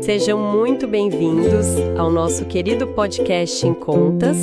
Sejam muito bem-vindos ao nosso querido podcast Em Contas.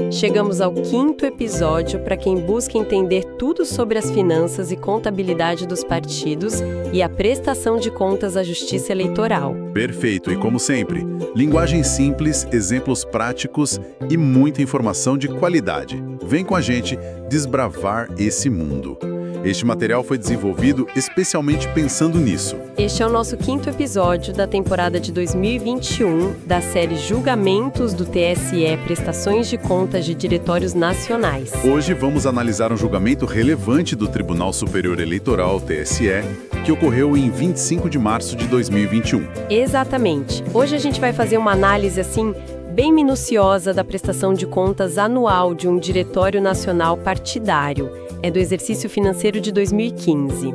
Chegamos ao 5º episódio para quem busca entender tudo sobre as finanças e contabilidade dos partidos e a prestação de contas à Justiça Eleitoral. Perfeito, e como sempre, linguagem simples, exemplos práticos e muita informação de qualidade. Vem com a gente desbravar esse mundo. Este material foi desenvolvido especialmente pensando nisso. Este é o nosso 5º episódio da temporada de 2021 da série Julgamentos do TSE, Prestações de Contas de Diretórios Nacionais. Hoje vamos analisar um julgamento relevante do Tribunal Superior Eleitoral, TSE, que ocorreu em 25 de março de 2021. Exatamente. Hoje a gente vai fazer uma análise bem minuciosa da prestação de contas anual de um Diretório Nacional Partidário. É do exercício financeiro de 2015,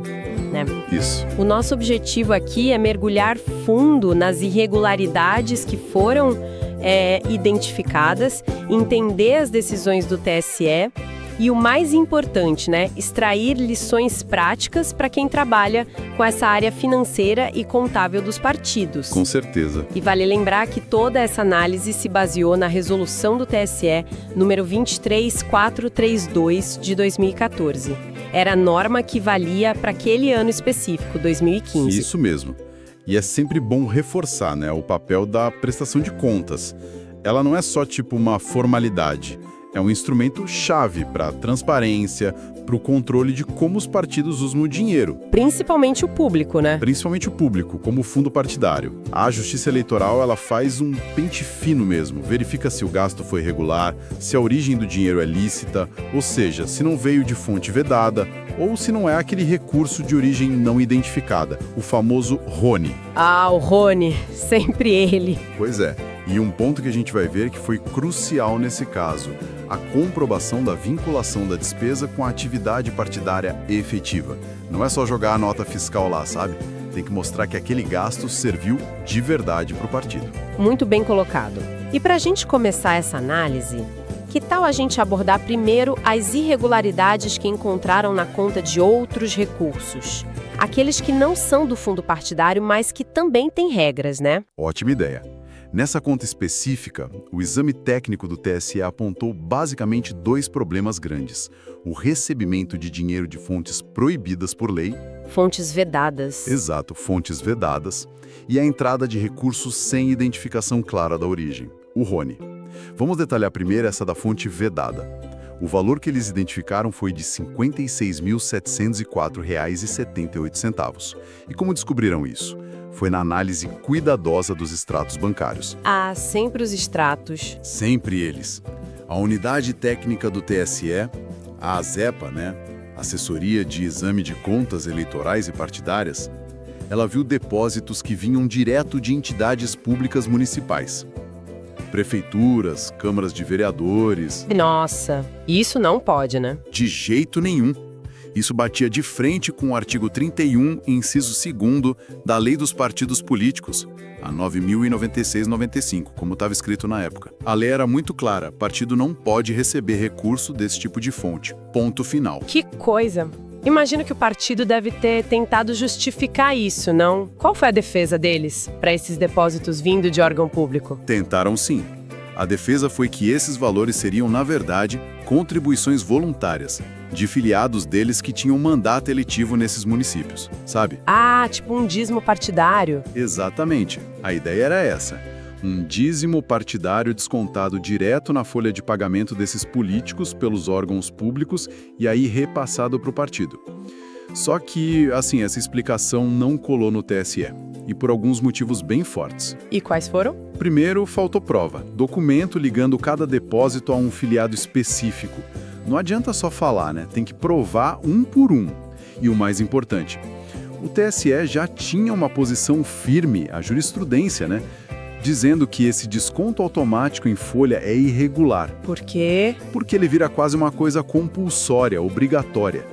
né? Isso. O nosso objetivo aqui é mergulhar fundo nas irregularidades que foram identificadas, entender as decisões do TSE e o mais importante, extrair lições práticas para quem trabalha com essa área financeira e contábil dos partidos. Com certeza. E vale lembrar que toda essa análise se baseou na resolução do TSE número 23432 de 2014. Era a norma que valia para aquele ano específico, 2015. Isso mesmo. E é sempre bom reforçar, o papel da prestação de contas. Ela não é só uma formalidade. É um instrumento-chave para a transparência, para o controle de como os partidos usam o dinheiro. Principalmente o público, né? Principalmente o público, como o fundo partidário. A Justiça Eleitoral, ela faz um pente fino mesmo. Verifica se o gasto foi regular, se a origem do dinheiro é lícita, ou seja, se não veio de fonte vedada, ou se não é aquele recurso de origem não identificada, o famoso RONE. Ah, o RONE, sempre ele. Pois é. E um ponto que a gente vai ver que foi crucial nesse caso, a comprovação da vinculação da despesa com a atividade partidária efetiva. Não é só jogar a nota fiscal lá, sabe? Tem que mostrar que aquele gasto serviu de verdade para o partido. Muito bem colocado. E para a gente começar essa análise, que tal a gente abordar primeiro as irregularidades que encontraram na conta de outros recursos? Aqueles que não são do fundo partidário, mas que também têm regras, né? Ótima ideia. Nessa conta específica, o exame técnico do TSE apontou basicamente 2 problemas grandes. O recebimento de dinheiro de fontes proibidas por lei. Fontes vedadas. Exato, fontes vedadas. E a entrada de recursos sem identificação clara da origem, o RONE. Vamos detalhar primeiro essa da fonte vedada. O valor que eles identificaram foi de R$ 56.704,78. E como descobriram isso? Foi na análise cuidadosa dos extratos bancários. Ah, sempre os extratos. Sempre eles. A unidade técnica do TSE, a ASEPA, Assessoria de Exame de Contas Eleitorais e Partidárias, ela viu depósitos que vinham direto de entidades públicas municipais. Prefeituras, câmaras de vereadores... Nossa, isso não pode, né? De jeito nenhum. Isso batia de frente com o artigo 31, inciso 2º, da Lei dos Partidos Políticos, a 9.096/95, como estava escrito na época. A lei era muito clara, partido não pode receber recurso desse tipo de fonte. Ponto final. Que coisa! Imagino que o partido deve ter tentado justificar isso, não? Qual foi a defesa deles para esses depósitos vindo de órgão público? Tentaram sim. A defesa foi que esses valores seriam, na verdade, contribuições voluntárias, de filiados deles que tinham mandato eletivo nesses municípios, sabe? Ah, tipo um dízimo partidário. Exatamente. A ideia era essa. Um dízimo partidário descontado direto na folha de pagamento desses políticos pelos órgãos públicos e aí repassado para o partido. Só que, essa explicação não colou no TSE. E por alguns motivos bem fortes. E quais foram? Primeiro, faltou prova. Documento ligando cada depósito a um filiado específico. Não adianta só falar, Tem que provar um por um. E o mais importante, o TSE já tinha uma posição firme, a jurisprudência, dizendo que esse desconto automático em folha é irregular. Por quê? Porque ele vira quase uma coisa compulsória, obrigatória.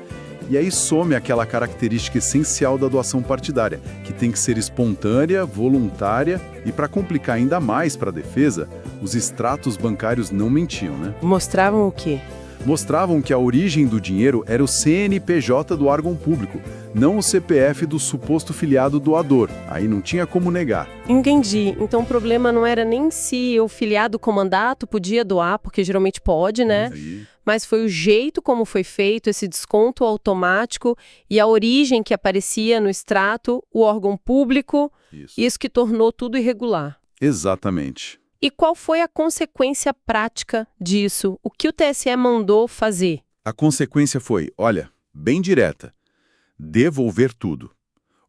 E aí some aquela característica essencial da doação partidária, que tem que ser espontânea, voluntária e, para complicar ainda mais para a defesa, os extratos bancários não mentiam, Mostravam o quê? Mostravam que a origem do dinheiro era o CNPJ do órgão público, não o CPF do suposto filiado doador. Aí não tinha como negar. Entendi. Então o problema não era nem se o filiado com mandato podia doar, porque geralmente pode, né? Aí, Mas foi o jeito como foi feito esse desconto automático e a origem que aparecia no extrato, o órgão público, isso que tornou tudo irregular. Exatamente. E qual foi a consequência prática disso? O que o TSE mandou fazer? A consequência foi, olha, bem direta, devolver tudo.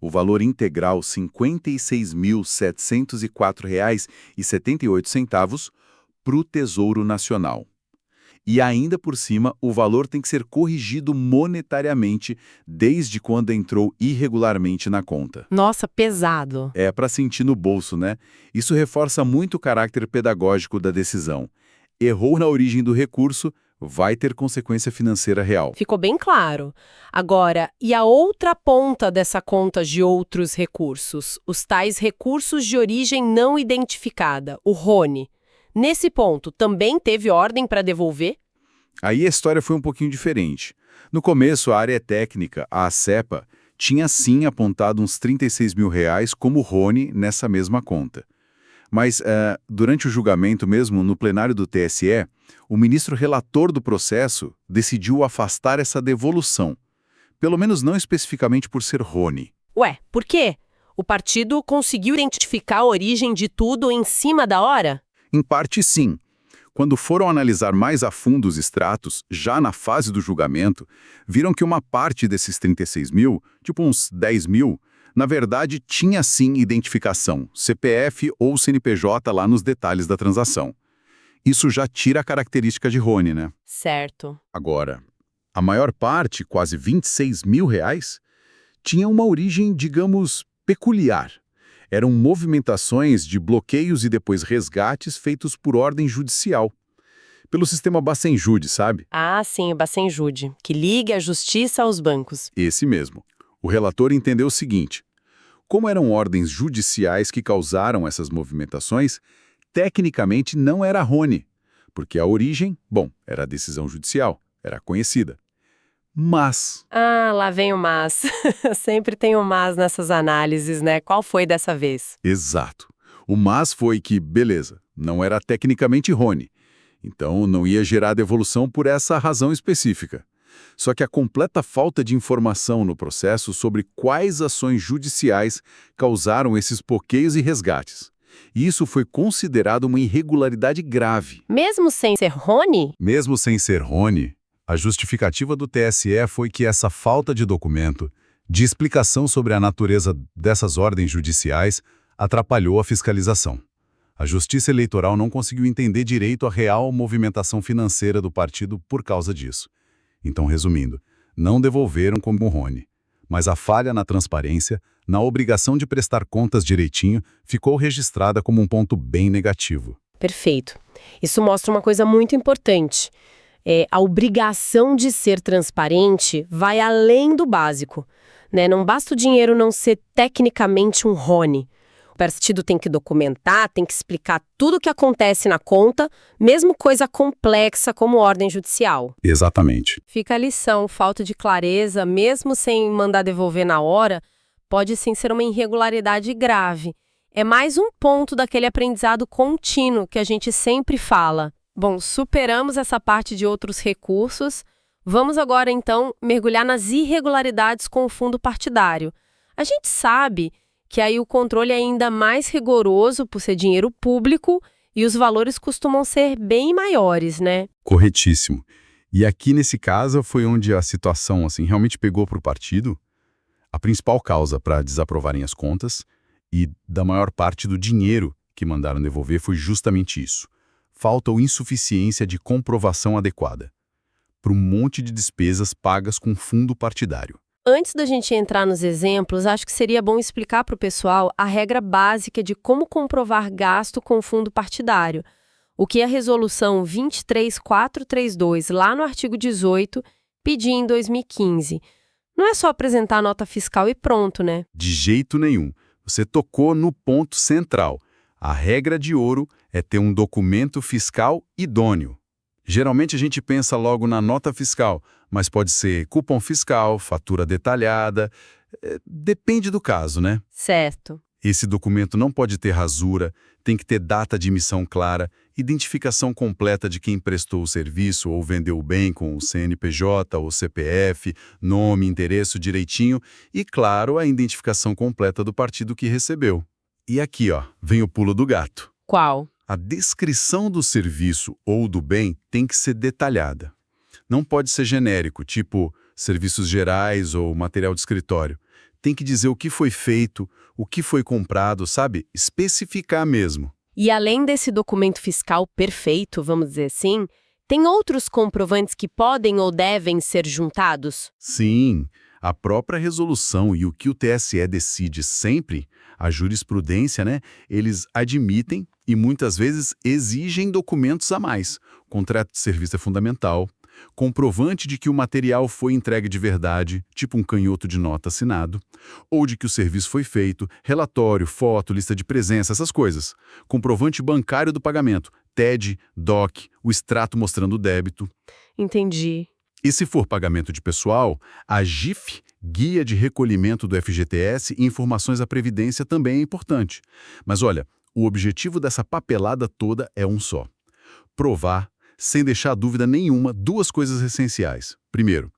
O valor integral R$ 56.704,78 para o Tesouro Nacional. E ainda por cima, o valor tem que ser corrigido monetariamente desde quando entrou irregularmente na conta. Nossa, pesado. É para sentir no bolso, né? Isso reforça muito o caráter pedagógico da decisão. Errou na origem do recurso, vai ter consequência financeira real. Ficou bem claro. Agora, e a outra ponta dessa conta de outros recursos? Os tais recursos de origem não identificada, o RONE. Nesse ponto, também teve ordem para devolver? Aí a história foi um pouquinho diferente. No começo, a área técnica, a ACEPA, tinha sim apontado uns R$ 36 mil como RONE nessa mesma conta. Mas, durante o julgamento mesmo, no plenário do TSE, o ministro relator do processo decidiu afastar essa devolução. Pelo menos não especificamente por ser RONE. Ué, por quê? O partido conseguiu identificar a origem de tudo em cima da hora? Em parte, sim. Quando foram analisar mais a fundo os extratos, já na fase do julgamento, viram que uma parte desses 36 mil, tipo uns 10 mil, na verdade tinha sim identificação, CPF ou CNPJ lá nos detalhes da transação. Isso já tira a característica de RONE, né? Certo. Agora, a maior parte, quase R$ 26 mil, tinha uma origem, digamos, peculiar. Eram movimentações de bloqueios e depois resgates feitos por ordem judicial. Pelo sistema Bacenjude, sabe? Ah, sim, o Bacenjude, que liga a justiça aos bancos. Esse mesmo. O relator entendeu o seguinte: como eram ordens judiciais que causaram essas movimentações, tecnicamente não era RONE, porque a origem, era a decisão judicial, era conhecida. Mas... Ah, lá vem o mas. Sempre tem o mas nessas análises, né? Qual foi dessa vez? Exato. O mas foi que, beleza, não era tecnicamente RONE, então não ia gerar devolução por essa razão específica. Só que a completa falta de informação no processo sobre quais ações judiciais causaram esses bloqueios e resgates. E isso foi considerado uma irregularidade grave. Mesmo sem ser RONE? Mesmo sem ser RONE, a justificativa do TSE foi que essa falta de documento, de explicação sobre a natureza dessas ordens judiciais, atrapalhou a fiscalização. A Justiça Eleitoral não conseguiu entender direito a real movimentação financeira do partido por causa disso. Então, resumindo, não devolveram como RONE, mas a falha na transparência, na obrigação de prestar contas direitinho, ficou registrada como um ponto bem negativo. Perfeito. Isso mostra uma coisa muito importante. A obrigação de ser transparente vai além do básico, né? Não basta o dinheiro não ser tecnicamente um RONE. O partido tem que documentar, tem que explicar tudo o que acontece na conta, mesmo coisa complexa como ordem judicial. Exatamente. Fica a lição, falta de clareza, mesmo sem mandar devolver na hora, pode sim ser uma irregularidade grave. É mais um ponto daquele aprendizado contínuo que a gente sempre fala. Bom, superamos essa parte de outros recursos. Vamos agora, então, mergulhar nas irregularidades com o fundo partidário. A gente sabe que aí o controle é ainda mais rigoroso por ser dinheiro público e os valores costumam ser bem maiores, né? Corretíssimo. E aqui, nesse caso, foi onde a situação realmente pegou para o partido. A principal causa para desaprovarem as contas e da maior parte do dinheiro que mandaram devolver foi justamente isso. Falta ou insuficiência de comprovação adequada para um monte de despesas pagas com fundo partidário. Antes da gente entrar nos exemplos, acho que seria bom explicar para o pessoal a regra básica de como comprovar gasto com fundo partidário, o que a Resolução 23432, lá no artigo 18, pedia em 2015. Não é só apresentar a nota fiscal e pronto, né? De jeito nenhum. Você tocou no ponto central. A regra de ouro é ter um documento fiscal idôneo. Geralmente a gente pensa logo na nota fiscal, mas pode ser cupom fiscal, fatura detalhada, Depende do caso, né? Certo. Esse documento não pode ter rasura, tem que ter data de emissão clara, identificação completa de quem prestou o serviço ou vendeu o bem com o CNPJ ou CPF, nome, endereço direitinho e, claro, a identificação completa do partido que recebeu. E aqui, ó, vem o pulo do gato. Qual? A descrição do serviço ou do bem tem que ser detalhada. Não pode ser genérico, tipo serviços gerais ou material de escritório. Tem que dizer o que foi feito, o que foi comprado, sabe? Especificar mesmo. E além desse documento fiscal perfeito, vamos dizer assim, tem outros comprovantes que podem ou devem ser juntados? Sim, a própria resolução e o que o TSE decide sempre, a jurisprudência, né? Eles admitem e muitas vezes exigem documentos a mais. Contrato de serviço é fundamental. Comprovante de que o material foi entregue de verdade, tipo um canhoto de nota assinado, ou de que o serviço foi feito, relatório, foto, lista de presença, essas coisas. Comprovante bancário do pagamento, TED, DOC, o extrato mostrando o débito. Entendi. E se for pagamento de pessoal, a GIF, Guia de Recolhimento do FGTS e informações à Previdência também é importante. Mas olha, o objetivo dessa papelada toda é um só: provar, sem deixar dúvida nenhuma, duas coisas essenciais. Primeiro,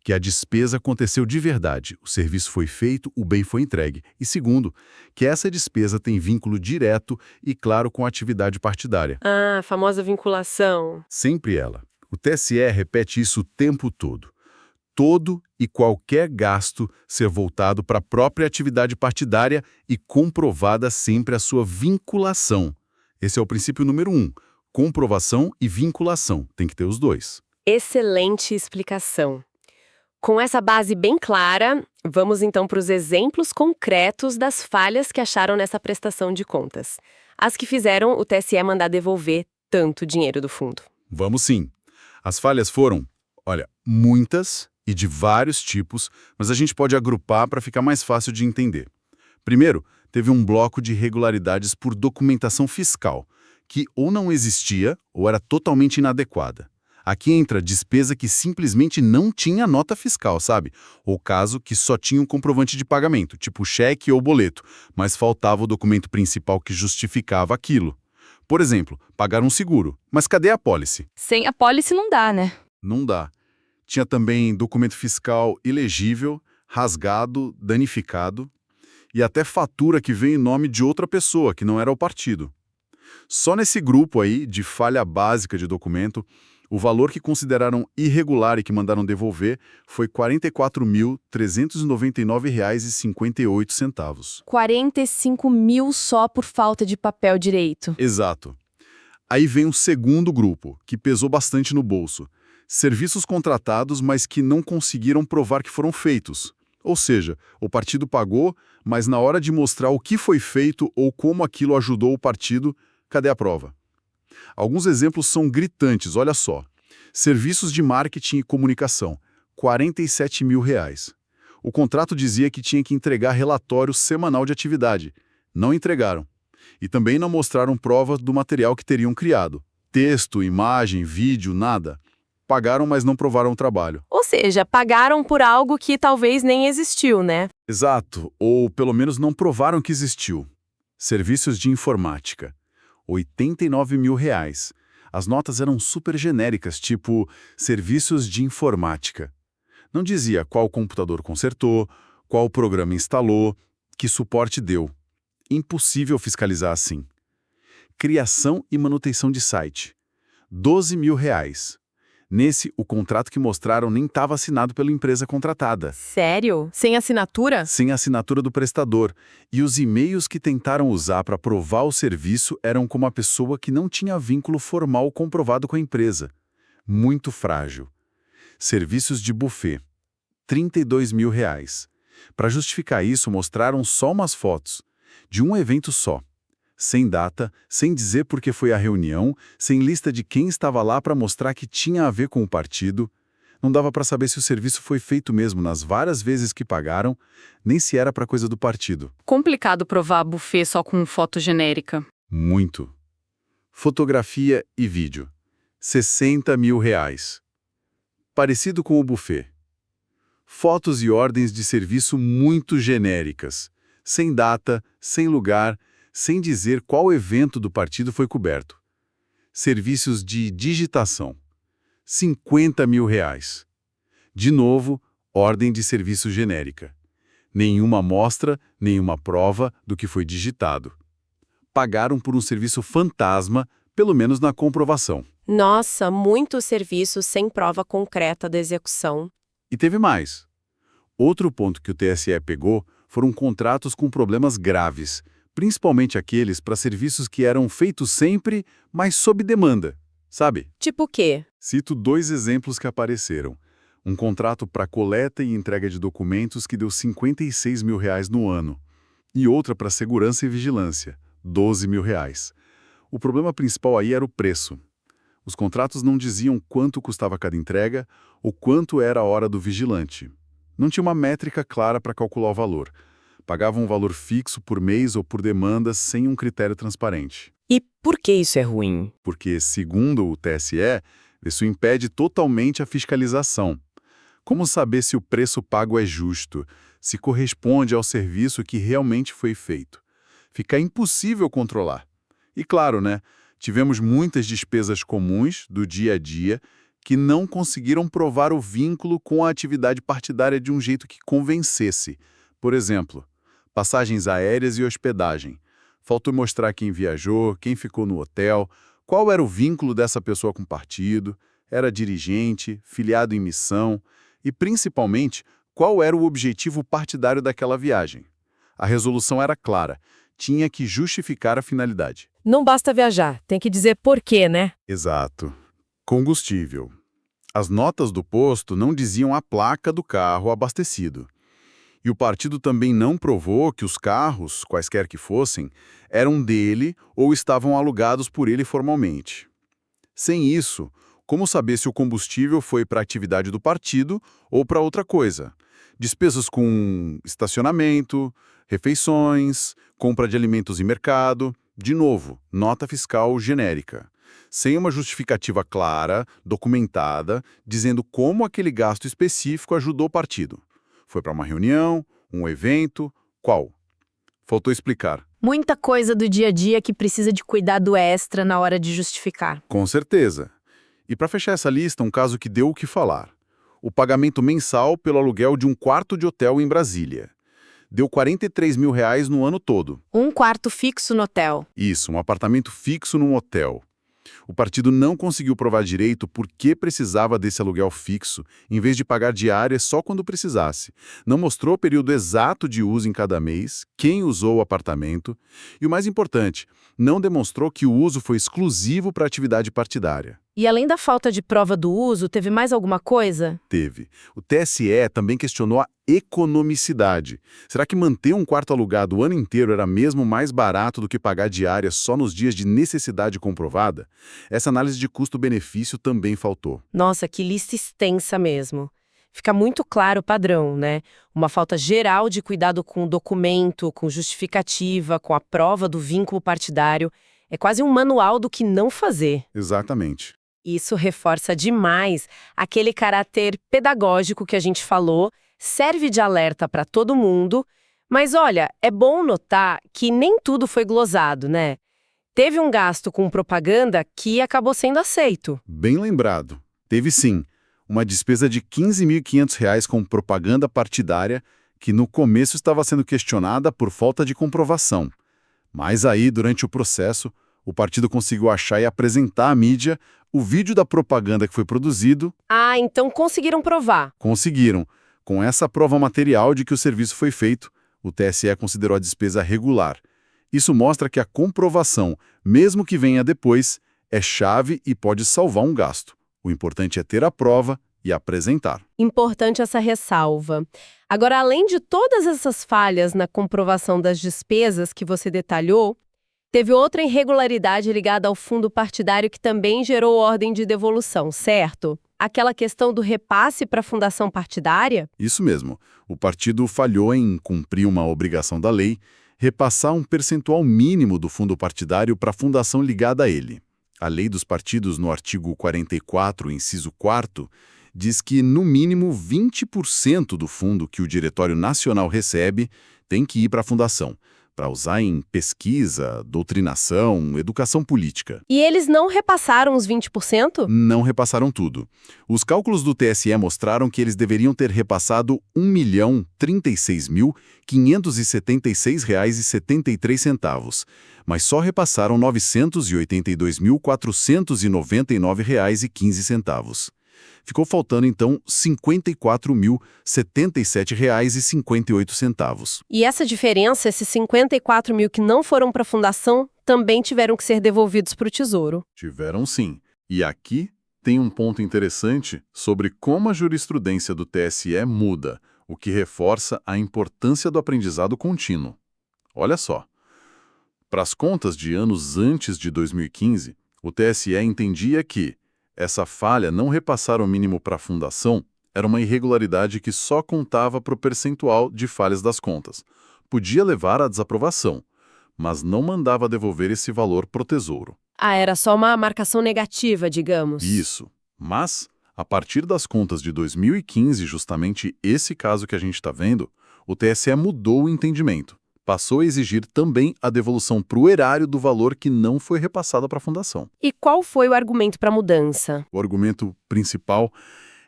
que a despesa aconteceu de verdade, o serviço foi feito, o bem foi entregue. E segundo, que essa despesa tem vínculo direto e claro com a atividade partidária. Ah, a famosa vinculação. Sempre ela. O TSE repete isso o tempo todo. Todo e qualquer gasto ser voltado para a própria atividade partidária e comprovada sempre a sua vinculação. Esse é o princípio número 1. Comprovação e vinculação. Tem que ter os dois. Excelente explicação. Com essa base bem clara, vamos então para os exemplos concretos das falhas que acharam nessa prestação de contas. As que fizeram o TSE mandar devolver tanto dinheiro do fundo. Vamos sim. As falhas foram, olha, muitas e de vários tipos, mas a gente pode agrupar para ficar mais fácil de entender. Primeiro, teve um bloco de irregularidades por documentação fiscal, que ou não existia ou era totalmente inadequada. Aqui entra despesa que simplesmente não tinha nota fiscal, sabe? Ou caso que só tinha um comprovante de pagamento, tipo cheque ou boleto, mas faltava o documento principal que justificava aquilo. Por exemplo, pagar um seguro, mas cadê a apólice? Sem apólice não dá, né? Não dá. Tinha também documento fiscal ilegível, rasgado, danificado e até fatura que veio em nome de outra pessoa, que não era o partido. Só nesse grupo aí de falha básica de documento, o valor que consideraram irregular e que mandaram devolver foi R$ 44.399,58. 45 mil só por falta de papel direito. Exato. Aí vem um segundo grupo, que pesou bastante no bolso. Serviços contratados, mas que não conseguiram provar que foram feitos. Ou seja, o partido pagou, mas na hora de mostrar o que foi feito ou como aquilo ajudou o partido, cadê a prova? Alguns exemplos são gritantes, olha só. Serviços de marketing e comunicação, R$ 47 mil. O contrato dizia que tinha que entregar relatório semanal de atividade. Não entregaram. E também não mostraram prova do material que teriam criado. Texto, imagem, vídeo, nada. Pagaram, mas não provaram o trabalho. Ou seja, pagaram por algo que talvez nem existiu, né? Exato, ou pelo menos não provaram que existiu. Serviços de informática, R$ 89 mil. As notas eram super genéricas, tipo serviços de informática. Não dizia qual computador consertou, qual programa instalou, que suporte deu. Impossível fiscalizar assim. Criação e manutenção de site, R$ 12 mil. Nesse, o contrato que mostraram nem estava assinado pela empresa contratada. Sério? Sem assinatura? Sem a assinatura do prestador. E os e-mails que tentaram usar para provar o serviço eram com uma pessoa que não tinha vínculo formal comprovado com a empresa. Muito frágil. Serviços de buffet, R$ 32 mil. Para justificar isso, mostraram só umas fotos, de um evento só. Sem data, sem dizer por que foi a reunião, sem lista de quem estava lá para mostrar que tinha a ver com o partido. Não dava para saber se o serviço foi feito mesmo nas várias vezes que pagaram, nem se era para coisa do partido. Complicado provar buffet só com foto genérica. Muito. Fotografia e vídeo, R$ 60 mil. Parecido com o buffet. Fotos e ordens de serviço muito genéricas, sem data, sem lugar, sem dizer qual evento do partido foi coberto. Serviços de digitação, R$ 50 mil. De novo, ordem de serviço genérica. Nenhuma amostra, nenhuma prova do que foi digitado. Pagaram por um serviço fantasma, pelo menos na comprovação. Nossa, muitos serviços sem prova concreta da execução. E teve mais. Outro ponto que o TSE pegou foram contratos com problemas graves, principalmente aqueles para serviços que eram feitos sempre, mas sob demanda, sabe? Tipo o quê? Cito 2 exemplos que apareceram. Um contrato para coleta e entrega de documentos que deu R$ 56 mil no ano. E outra para segurança e vigilância, R$ 12 mil. O problema principal aí era o preço. Os contratos não diziam quanto custava cada entrega ou quanto era a hora do vigilante. Não tinha uma métrica clara para calcular o valor. Pagavam um valor fixo por mês ou por demanda sem um critério transparente. E por que isso é ruim? Porque, segundo o TSE, isso impede totalmente a fiscalização. Como saber se o preço pago é justo, se corresponde ao serviço que realmente foi feito? Fica impossível controlar. E claro, né? Tivemos muitas despesas comuns do dia a dia que não conseguiram provar o vínculo com a atividade partidária de um jeito que convencesse. Por exemplo, passagens aéreas e hospedagem. Faltou mostrar quem viajou, quem ficou no hotel, qual era o vínculo dessa pessoa com o partido, era dirigente, filiado em missão e, principalmente, qual era o objetivo partidário daquela viagem. A resolução era clara, tinha que justificar a finalidade. Não basta viajar, tem que dizer por quê, né? Exato. Combustível. As notas do posto não diziam a placa do carro abastecido. E o partido também não provou que os carros, quaisquer que fossem, eram dele ou estavam alugados por ele formalmente. Sem isso, como saber se o combustível foi para a atividade do partido ou para outra coisa? Despesas com estacionamento, refeições, compra de alimentos em mercado, de novo, nota fiscal genérica. Sem uma justificativa clara, documentada, dizendo como aquele gasto específico ajudou o partido. Foi para uma reunião, um evento, qual? Faltou explicar. Muita coisa do dia a dia que precisa de cuidado extra na hora de justificar. Com certeza. E para fechar essa lista, um caso que deu o que falar. O pagamento mensal pelo aluguel de um quarto de hotel em Brasília. Deu R$ 43 mil no ano todo. Um quarto fixo no hotel. Isso, um apartamento fixo num hotel. O partido não conseguiu provar direito por que precisava desse aluguel fixo, em vez de pagar diárias só quando precisasse. Não mostrou o período exato de uso em cada mês, quem usou o apartamento e, o mais importante, não demonstrou que o uso foi exclusivo para a atividade partidária. E além da falta de prova do uso, teve mais alguma coisa? Teve. O TSE também questionou a economicidade. Será que manter um quarto alugado o ano inteiro era mesmo mais barato do que pagar diárias só nos dias de necessidade comprovada? Essa análise de custo-benefício também faltou. Nossa, que lista extensa mesmo. Fica muito claro o padrão, né? Uma falta geral de cuidado com o documento, com justificativa, com a prova do vínculo partidário. É quase um manual do que não fazer. Exatamente. Isso reforça demais aquele caráter pedagógico que a gente falou, serve de alerta para todo mundo, mas olha, é bom notar que nem tudo foi glosado, né? Teve um gasto com propaganda que acabou sendo aceito. Bem lembrado. Teve sim. Uma despesa de R$ 15.500 com propaganda partidária que no começo estava sendo questionada por falta de comprovação. Mas aí, durante o processo, o partido conseguiu achar e apresentar à mídia o vídeo da propaganda que foi produzido. Ah, então conseguiram provar. Conseguiram. Com essa prova material de que o serviço foi feito, o TSE considerou a despesa regular. Isso mostra que a comprovação, mesmo que venha depois, é chave e pode salvar um gasto. O importante é ter a prova e apresentar. Importante essa ressalva. Agora, além de todas essas falhas na comprovação das despesas que você detalhou, teve outra irregularidade ligada ao fundo partidário que também gerou ordem de devolução, certo? Aquela questão do repasse para a fundação partidária? Isso mesmo. O partido falhou em cumprir uma obrigação da lei, repassar um percentual mínimo do fundo partidário para a fundação ligada a ele. A lei dos partidos, no artigo 44, inciso 4º, diz que, no mínimo, 20% do fundo que o Diretório Nacional recebe tem que ir para a fundação, para usar em pesquisa, doutrinação, educação política. E eles não repassaram os 20%? Não repassaram tudo. Os cálculos do TSE mostraram que eles deveriam ter repassado R$ 1.036.576,73, mas só repassaram R$ 982.499,15. Ficou faltando, então, R$ 54.077,58. E essa diferença, esses 54 mil que não foram para a fundação, também tiveram que ser devolvidos para o Tesouro. Tiveram sim. E aqui tem um ponto interessante sobre como a jurisprudência do TSE muda, o que reforça a importância do aprendizado contínuo. Olha só. Para as contas de anos antes de 2015, o TSE entendia que essa falha não repassar o mínimo para a fundação era uma irregularidade que só contava para o percentual de falhas das contas. Podia levar à desaprovação, mas não mandava devolver esse valor para o Tesouro. Ah, era só uma marcação negativa, digamos. Isso. Mas, a partir das contas de 2015, justamente esse caso que a gente está vendo, o TSE mudou o entendimento. Passou a exigir também a devolução para o erário do valor que não foi repassado para a fundação. E qual foi o argumento para a mudança? O argumento principal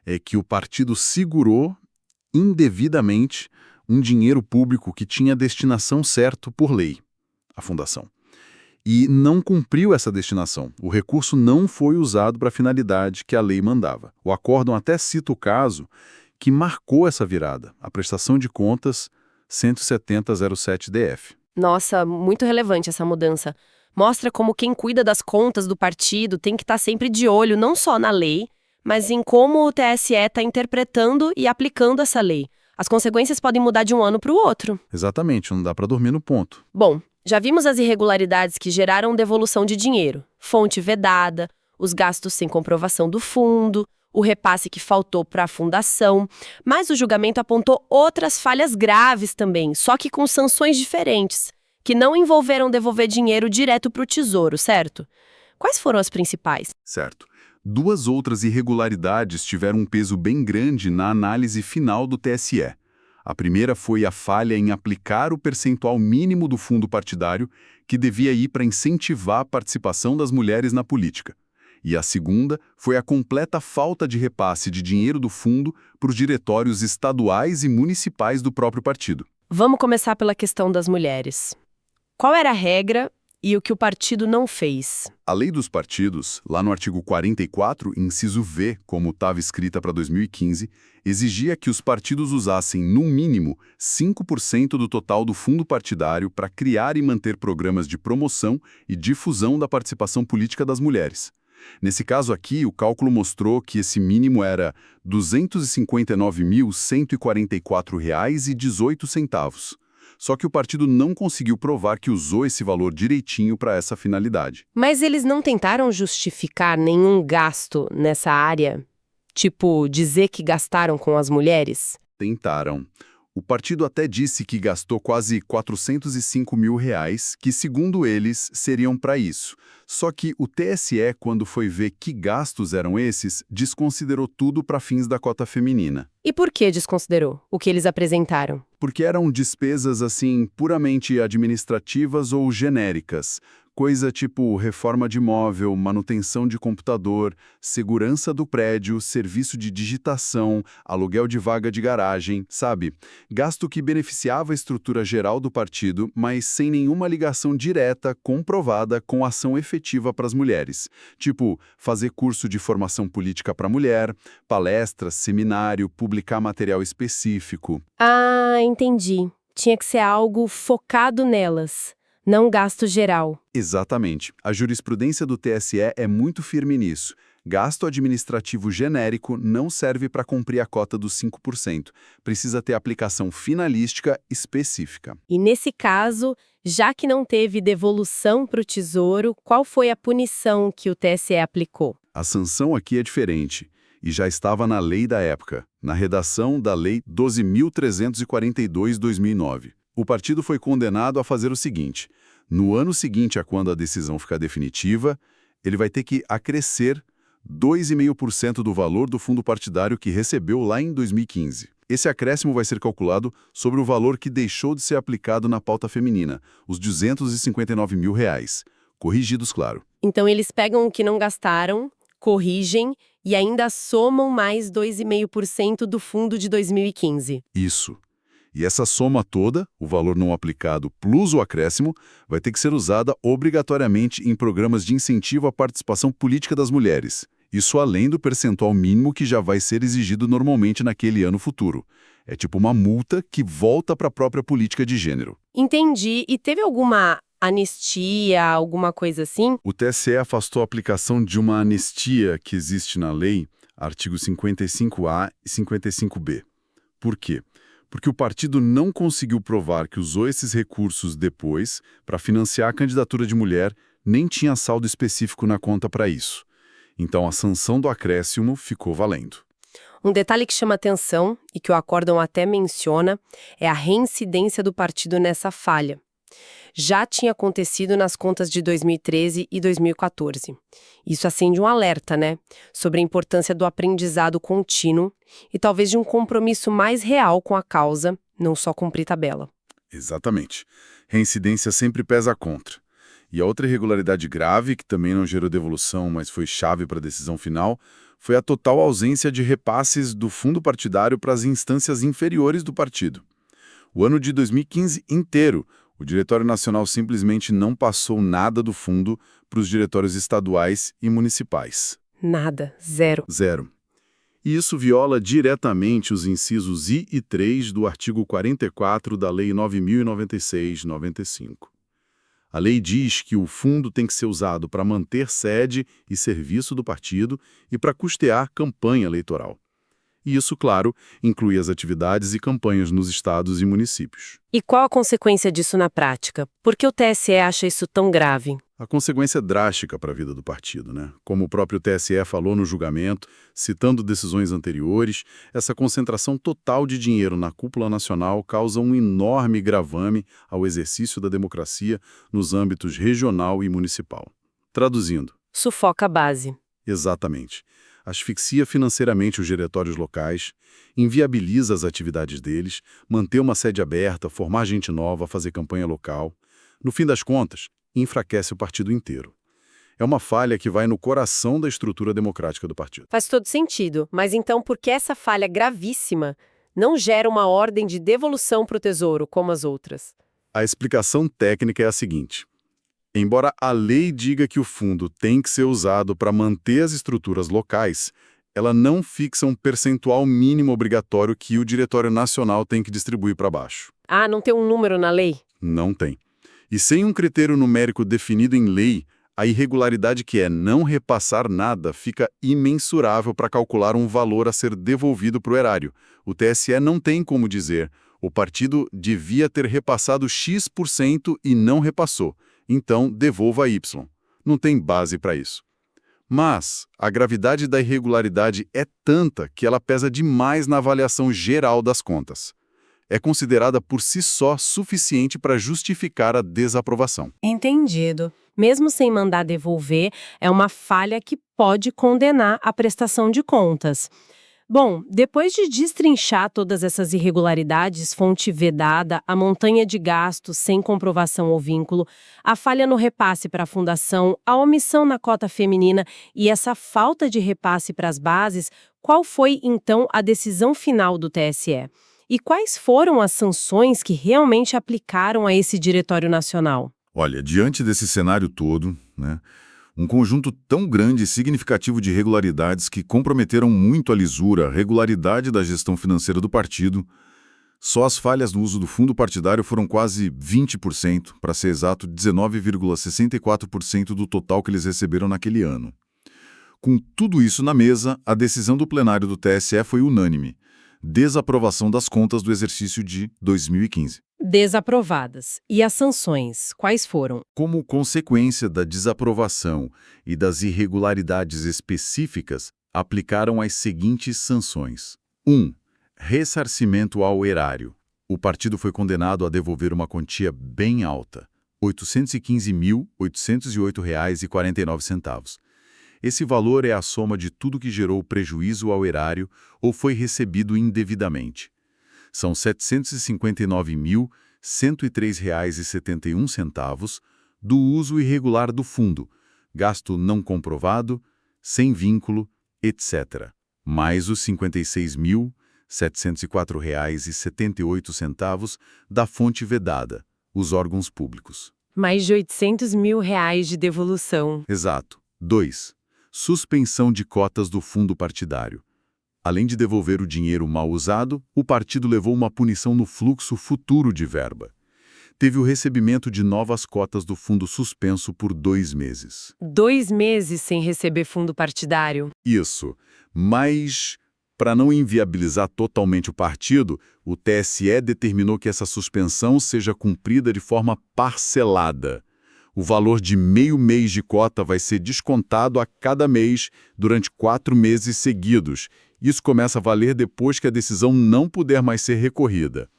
é que o partido segurou indevidamente um dinheiro público que tinha destinação certa por lei, a fundação. E não cumpriu essa destinação. O recurso não foi usado para a finalidade que a lei mandava. O acórdão até cita o caso que marcou essa virada, a prestação de contas 17007-DF. Nossa, muito relevante essa mudança. Mostra como quem cuida das contas do partido tem que estar sempre de olho não só na lei, mas em como o TSE está interpretando e aplicando essa lei. As consequências podem mudar de um ano para o outro. Exatamente, não dá para dormir no ponto. Bom, já vimos as irregularidades que geraram devolução de dinheiro, fonte vedada, os gastos sem comprovação do fundo, o repasse que faltou para a fundação, mas o julgamento apontou outras falhas graves também, só que com sanções diferentes, que não envolveram devolver dinheiro direto para o Tesouro, certo? Quais foram as principais? Certo. Duas outras irregularidades tiveram um peso bem grande na análise final do TSE. A primeira foi a falha em aplicar o percentual mínimo do fundo partidário que devia ir para incentivar a participação das mulheres na política. E a segunda foi a completa falta de repasse de dinheiro do fundo para os diretórios estaduais e municipais do próprio partido. Vamos começar pela questão das mulheres. Qual era a regra e o que o partido não fez? A lei dos partidos, lá no artigo 44, inciso V, como estava escrita para 2015, exigia que os partidos usassem, no mínimo, 5% do total do fundo partidário para criar e manter programas de promoção e difusão da participação política das mulheres. Nesse caso aqui, o cálculo mostrou que esse mínimo era R$ 259.144,18. Só que o partido não conseguiu provar que usou esse valor direitinho para essa finalidade. Mas eles não tentaram justificar nenhum gasto nessa área? Tipo, dizer que gastaram com as mulheres? Tentaram. O partido até disse que gastou quase R$ 405 mil, que, segundo eles, seriam para isso. Só que o TSE, quando foi ver que gastos eram esses, desconsiderou tudo para fins da cota feminina. E por que desconsiderou o que eles apresentaram? Porque eram despesas, assim, puramente administrativas ou genéricas. Coisa tipo reforma de imóvel, manutenção de computador, segurança do prédio, serviço de digitação, aluguel de vaga de garagem, sabe? Gasto que beneficiava a estrutura geral do partido, mas sem nenhuma ligação direta, comprovada, com ação efetiva para as mulheres. Tipo, fazer curso de formação política para mulher, palestras, seminário, publicar material específico. Ah, entendi. Tinha que ser algo focado nelas. Não gasto geral. Exatamente. A jurisprudência do TSE é muito firme nisso. Gasto administrativo genérico não serve para cumprir a cota dos 5%. Precisa ter aplicação finalística específica. E nesse caso, já que não teve devolução para o Tesouro, qual foi a punição que o TSE aplicou? A sanção aqui é diferente e já estava na lei da época, na redação da Lei 12.342/2009. O partido foi condenado a fazer o seguinte: no ano seguinte a quando a decisão ficar definitiva, ele vai ter que acrescer 2,5% do valor do fundo partidário que recebeu lá em 2015. Esse acréscimo vai ser calculado sobre o valor que deixou de ser aplicado na pauta feminina, os R$ 259 mil. Corrigidos, claro. Então eles pegam o que não gastaram, corrigem e ainda somam mais 2,5% do fundo de 2015. Isso. E essa soma toda, o valor não aplicado plus o acréscimo, vai ter que ser usada obrigatoriamente em programas de incentivo à participação política das mulheres. Isso além do percentual mínimo que já vai ser exigido normalmente naquele ano futuro. É tipo uma multa que volta para a própria política de gênero. Entendi. E teve alguma anistia, alguma coisa assim? O TSE afastou a aplicação de uma anistia que existe na lei, artigos 55A e 55B. Por quê? Porque o partido não conseguiu provar que usou esses recursos depois para financiar a candidatura de mulher, nem tinha saldo específico na conta para isso. Então a sanção do acréscimo ficou valendo. Um detalhe que chama atenção e que o acórdão até menciona é a reincidência do partido nessa falha. Já tinha acontecido nas contas de 2013 e 2014. Isso acende um alerta, né? Sobre a importância do aprendizado contínuo e talvez de um compromisso mais real com a causa, não só cumprir tabela. Exatamente. Reincidência sempre pesa contra. E a outra irregularidade grave, que também não gerou devolução, mas foi chave para a decisão final, foi a total ausência de repasses do fundo partidário para as instâncias inferiores do partido. O ano de 2015 inteiro, o Diretório Nacional simplesmente não passou nada do fundo para os diretórios estaduais e municipais. Nada, zero. Zero. E isso viola diretamente os incisos I e 3 do artigo 44 da Lei 9.096/95. A lei diz que o fundo tem que ser usado para manter sede e serviço do partido e para custear campanha eleitoral. E isso, claro, inclui as atividades e campanhas nos estados e municípios. E qual a consequência disso na prática? Por que o TSE acha isso tão grave? A consequência é drástica para a vida do partido, né? Como o próprio TSE falou no julgamento, citando decisões anteriores, essa concentração total de dinheiro na cúpula nacional causa um enorme gravame ao exercício da democracia nos âmbitos regional e municipal. Traduzindo. Sufoca a base. Exatamente. Asfixia financeiramente os diretórios locais, inviabiliza as atividades deles, manter uma sede aberta, formar gente nova, fazer campanha local. No fim das contas, enfraquece o partido inteiro. É uma falha que vai no coração da estrutura democrática do partido. Faz todo sentido, mas então por que essa falha gravíssima não gera uma ordem de devolução para o Tesouro, como as outras? A explicação técnica é a seguinte. Embora a lei diga que o fundo tem que ser usado para manter as estruturas locais, ela não fixa um percentual mínimo obrigatório que o Diretório Nacional tem que distribuir para baixo. Ah, não tem um número na lei? Não tem. E sem um critério numérico definido em lei, a irregularidade que é não repassar nada fica imensurável para calcular um valor a ser devolvido para o erário. O TSE não tem como dizer, o partido devia ter repassado X% e não repassou. Então, devolva Y. Não tem base para isso. Mas a gravidade da irregularidade é tanta que ela pesa demais na avaliação geral das contas. É considerada por si só suficiente para justificar a desaprovação. Entendido. Mesmo sem mandar devolver, é uma falha que pode condenar a prestação de contas. Bom, depois de destrinchar todas essas irregularidades, fonte vedada, a montanha de gastos sem comprovação ou vínculo, a falha no repasse para a fundação, a omissão na cota feminina e essa falta de repasse para as bases, qual foi, então, a decisão final do TSE? E quais foram as sanções que realmente aplicaram a esse Diretório Nacional? Olha, diante desse cenário todo, né, um conjunto tão grande e significativo de irregularidades que comprometeram muito a lisura, a regularidade da gestão financeira do partido, só as falhas no uso do fundo partidário foram quase 20%, para ser exato, 19,64% do total que eles receberam naquele ano. Com tudo isso na mesa, a decisão do plenário do TSE foi unânime: desaprovação das contas do exercício de 2015. Desaprovadas. E as sanções, quais foram? Como consequência da desaprovação e das irregularidades específicas, aplicaram as seguintes sanções. 1. Ressarcimento ao erário. O partido foi condenado a devolver uma quantia bem alta, R$ 815.808,49. Esse valor é a soma de tudo que gerou prejuízo ao erário ou foi recebido indevidamente. São R$ 759.103,71 do uso irregular do fundo, gasto não comprovado, sem vínculo, etc., mais os R$ 56.704,78 da fonte vedada, os órgãos públicos. Mais de R$ 800 mil de devolução. Exato. 2. Suspensão de cotas do fundo partidário. Além de devolver o dinheiro mal usado, o partido levou uma punição no fluxo futuro de verba. Teve o recebimento de novas cotas do fundo suspenso por 2 meses. 2 meses sem receber fundo partidário. Isso. Mas, para não inviabilizar totalmente o partido, o TSE determinou que essa suspensão seja cumprida de forma parcelada. O valor de meio mês de cota vai ser descontado a cada mês durante 4 meses seguidos. Isso começa a valer depois que a decisão não puder mais ser recorrida.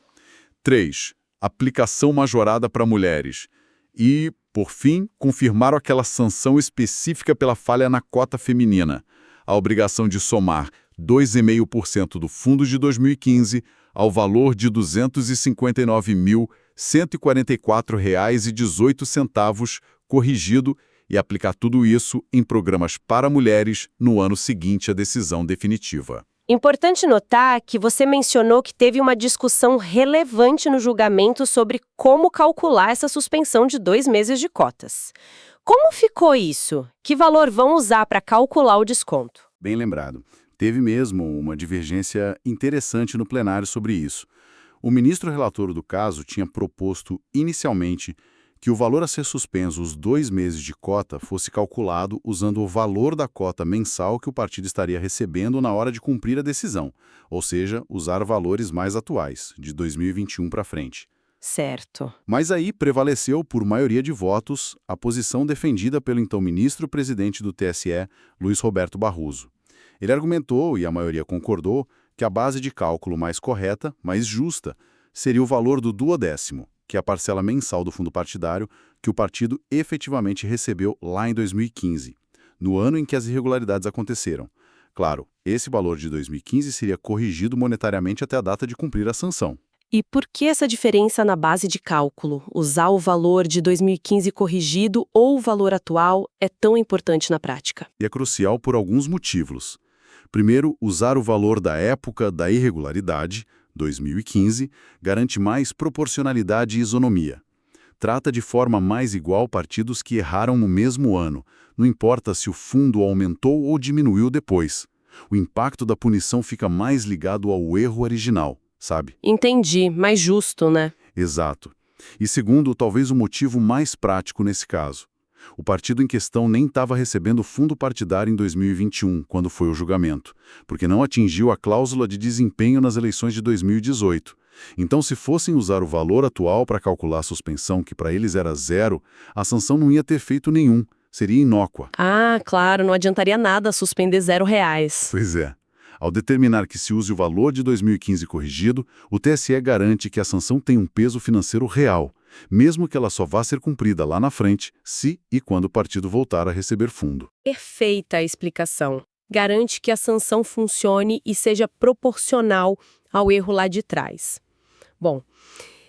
3. Aplicação majorada para mulheres. E, por fim, confirmaram aquela sanção específica pela falha na cota feminina. A obrigação de somar 2,5% do fundo de 2015 ao valor de R$ 259.144,18, corrigido, e aplicar tudo isso em programas para mulheres no ano seguinte à decisão definitiva. Importante notar que você mencionou que teve uma discussão relevante no julgamento sobre como calcular essa suspensão de 2 meses de cotas. Como ficou isso? Que valor vão usar para calcular o desconto? Bem lembrado. Teve mesmo uma divergência interessante no plenário sobre isso. O ministro relator do caso tinha proposto inicialmente que o valor a ser suspenso os 2 meses de cota fosse calculado usando o valor da cota mensal que o partido estaria recebendo na hora de cumprir a decisão, ou seja, usar valores mais atuais, de 2021 para frente. Certo. Mas aí prevaleceu, por maioria de votos, a posição defendida pelo então ministro-presidente do TSE, Luiz Roberto Barroso. Ele argumentou, e a maioria concordou, que a base de cálculo mais correta, mais justa, seria o valor do duodécimo, que é a parcela mensal do fundo partidário que o partido efetivamente recebeu lá em 2015, no ano em que as irregularidades aconteceram. Claro, esse valor de 2015 seria corrigido monetariamente até a data de cumprir a sanção. E por que essa diferença na base de cálculo? Usar o valor de 2015 corrigido ou o valor atual é tão importante na prática? E é crucial por alguns motivos. Primeiro, usar o valor da época da irregularidade, 2015, garante mais proporcionalidade e isonomia. Trata de forma mais igual partidos que erraram no mesmo ano, não importa se o fundo aumentou ou diminuiu depois. O impacto da punição fica mais ligado ao erro original, sabe? Entendi, mais justo, né? Exato. E segundo, talvez o motivo mais prático nesse caso. O partido em questão nem estava recebendo fundo partidário em 2021, quando foi o julgamento, porque não atingiu a cláusula de desempenho nas eleições de 2018. Então, se fossem usar o valor atual para calcular a suspensão, que para eles era 0, a sanção não ia ter efeito nenhum, seria inócua. Ah, claro, não adiantaria nada suspender R$ 0. Pois é. Ao determinar que se use o valor de 2015 corrigido, o TSE garante que a sanção tem um peso financeiro real, mesmo que ela só vá ser cumprida lá na frente, se e quando o partido voltar a receber fundo. Perfeita a explicação. Garante que a sanção funcione e seja proporcional ao erro lá de trás. Bom,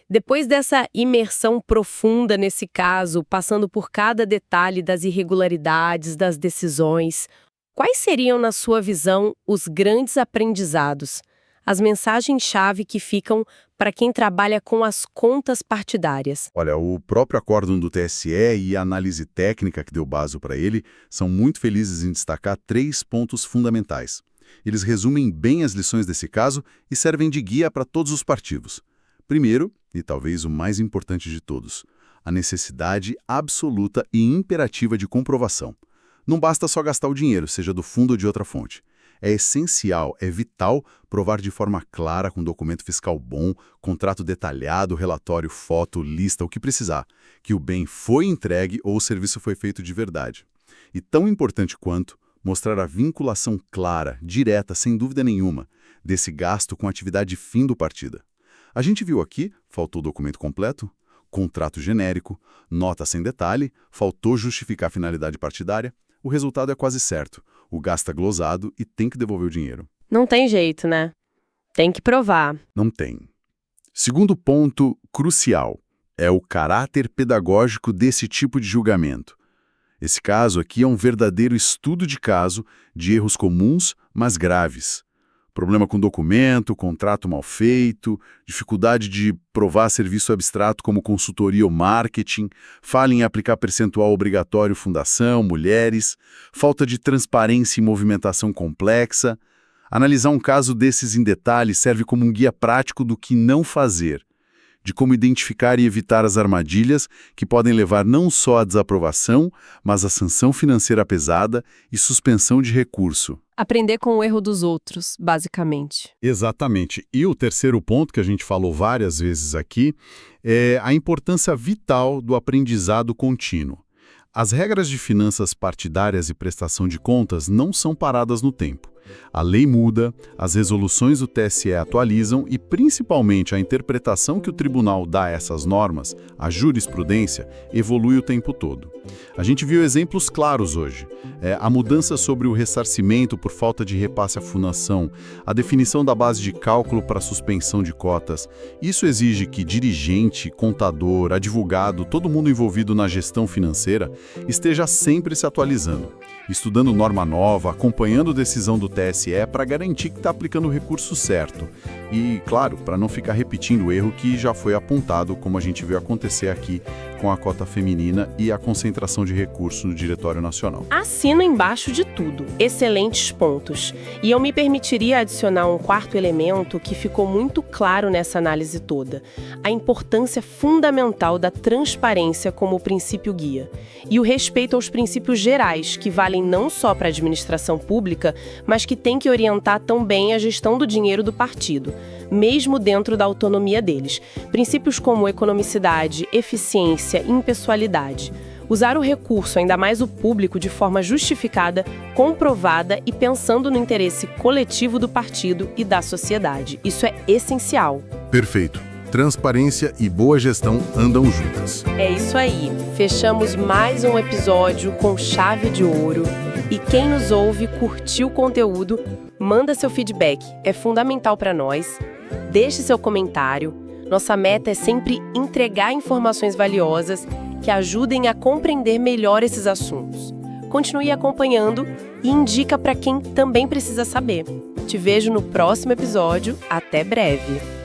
depois dessa imersão profunda nesse caso, passando por cada detalhe das irregularidades, das decisões, quais seriam, na sua visão, os grandes aprendizados, as mensagens-chave que ficam para quem trabalha com as contas partidárias? Olha, o próprio acórdão do TSE e a análise técnica que deu base para ele são muito felizes em destacar 3 pontos fundamentais. Eles resumem bem as lições desse caso e servem de guia para todos os partidos. Primeiro, e talvez o mais importante de todos, a necessidade absoluta e imperativa de comprovação. Não basta só gastar o dinheiro, seja do fundo ou de outra fonte. É essencial, é vital provar de forma clara, com documento fiscal bom, contrato detalhado, relatório, foto, lista, o que precisar, que o bem foi entregue ou o serviço foi feito de verdade. E tão importante quanto, mostrar a vinculação clara, direta, sem dúvida nenhuma, desse gasto com a atividade fim do partido. A gente viu aqui, faltou documento completo, contrato genérico, nota sem detalhe, faltou justificar a finalidade partidária. o resultado é quase certo. O gasto é glosado e tem que devolver o dinheiro. Não tem jeito, né? Tem que provar. Não tem. Segundo ponto crucial é o caráter pedagógico desse tipo de julgamento. Esse caso aqui é um verdadeiro estudo de caso de erros comuns, mas graves. Problema com documento, contrato mal feito, dificuldade de provar serviço abstrato como consultoria ou marketing, falha em aplicar percentual obrigatório fundação, mulheres, falta de transparência e movimentação complexa. Analisar um caso desses em detalhe serve como um guia prático do que não fazer, de como identificar e evitar as armadilhas que podem levar não só à desaprovação, mas à sanção financeira pesada e suspensão de recurso. Aprender com o erro dos outros, basicamente. Exatamente. E o terceiro ponto que a gente falou várias vezes aqui é a importância vital do aprendizado contínuo. As regras de finanças partidárias e prestação de contas não são paradas no tempo. A lei muda, as resoluções do TSE atualizam e, principalmente, a interpretação que o tribunal dá a essas normas, a jurisprudência, evolui o tempo todo. A gente viu exemplos claros hoje. A mudança sobre o ressarcimento por falta de repasse à fundação, a definição da base de cálculo para suspensão de cotas. Isso exige que dirigente, contador, advogado, todo mundo envolvido na gestão financeira esteja sempre se atualizando, estudando norma nova, acompanhando decisão do TSE para garantir que está aplicando o recurso certo. E, claro, para não ficar repetindo o erro que já foi apontado, como a gente viu acontecer aqui com a cota feminina e a concentração de recursos no Diretório Nacional. Assino embaixo de tudo. Excelentes pontos. E eu me permitiria adicionar um quarto elemento que ficou muito claro nessa análise toda: a importância fundamental da transparência como princípio guia e o respeito aos princípios gerais que valem não só para a administração pública, mas que têm que orientar também a gestão do dinheiro do partido, mesmo dentro da autonomia deles. Princípios como economicidade, eficiência, impessoalidade. Usar o recurso, ainda mais o público, de forma justificada, comprovada e pensando no interesse coletivo do partido e da sociedade. Isso é essencial. Perfeito. Transparência e boa gestão andam juntas. É isso aí. Fechamos mais um episódio com chave de ouro. E quem nos ouve, curtiu o conteúdo, manda seu feedback. É fundamental para nós. Deixe seu comentário. Nossa meta é sempre entregar informações valiosas que ajudem a compreender melhor esses assuntos. Continue acompanhando e indica para quem também precisa saber. Te vejo no próximo episódio. Até breve!